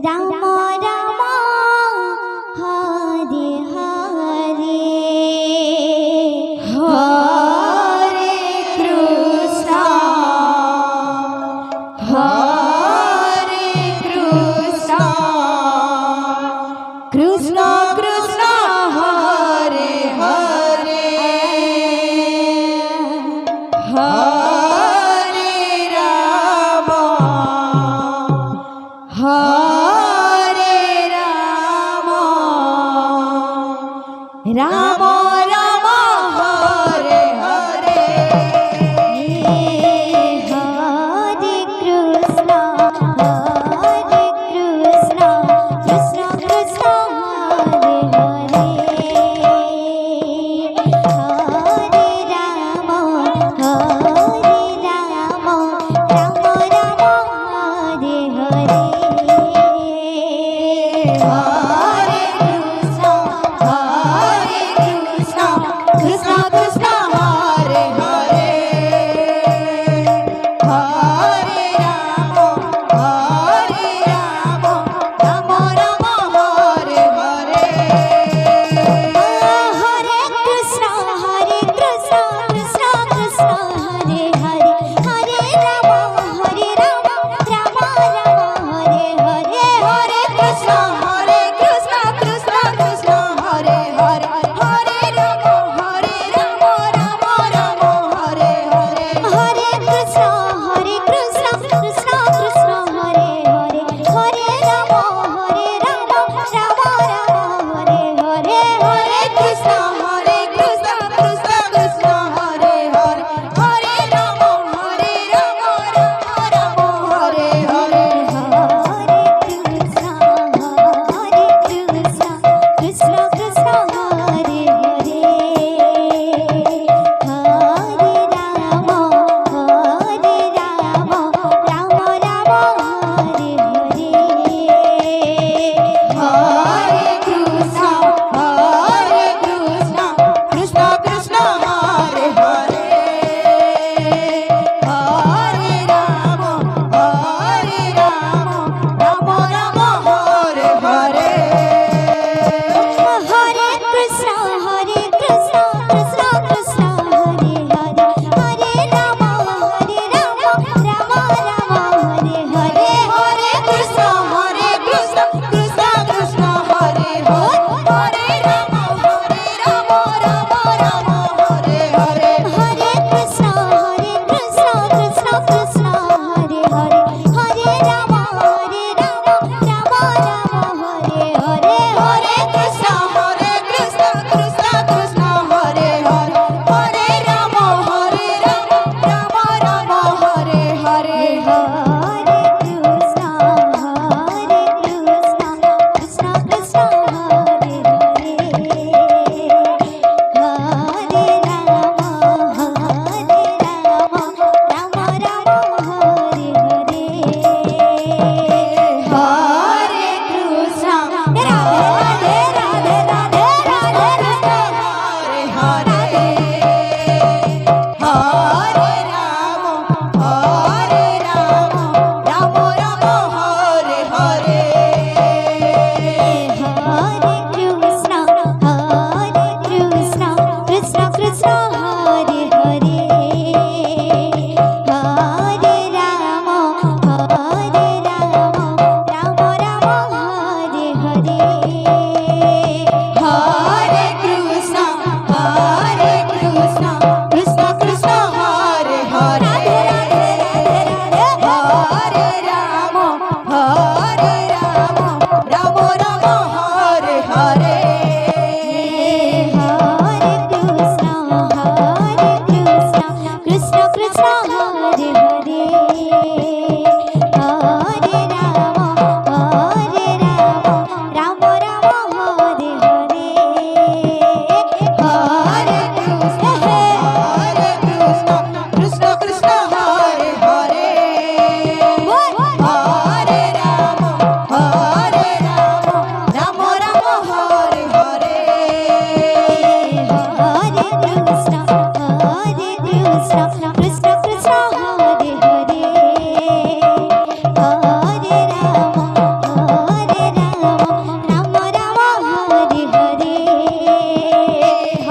Ram Ram Hare Hare Hare Krishna Hare Krishna Krishna Krishna Hare Hare Hare Ram Hare Ram Ram Ram Hare Hare Hare Krishna Krishna Krishna Hare Hare Hare Ram Ram Ram Hare Hare Hare Krishna Krishna Krishna Hare Hare Hare Ram Ram Ram Hare Hare Hare Krishna Krishna Krishna Hare Hare Hare Ram Ram Ram Hare Hare Hare Krishna Krishna Krishna Hare Hare Hare Ram Ram Ram Hare Hare Hare Krishna Krishna Krishna Hare Hare Hare Ram Ram Ram Hare Hare Hare Krishna Krishna Krishna Hare Hare Hare Ram Ram Ram Hare Hare Hare Krishna Krishna Krishna Hare Hare Hare Ram Ram Ram Hare Hare Hare Krishna Krishna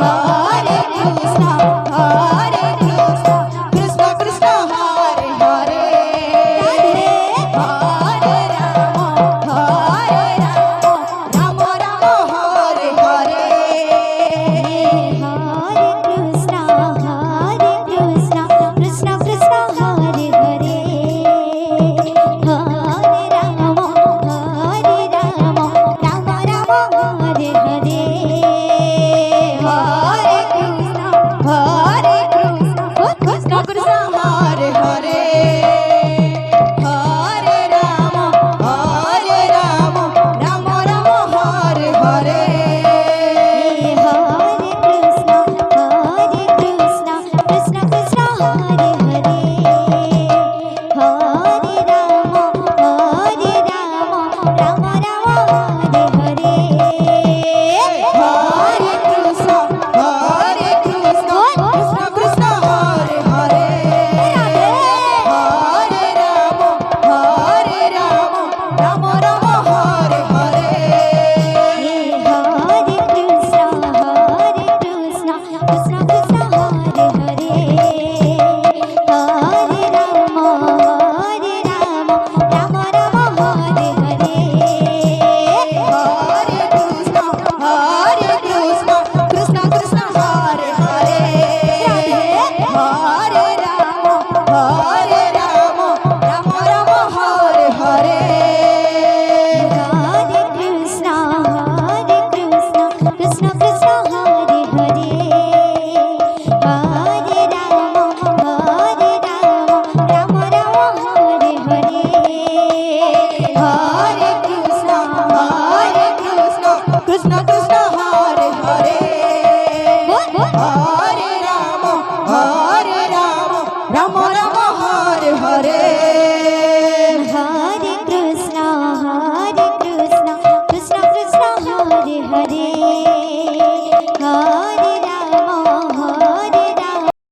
Hare Krishna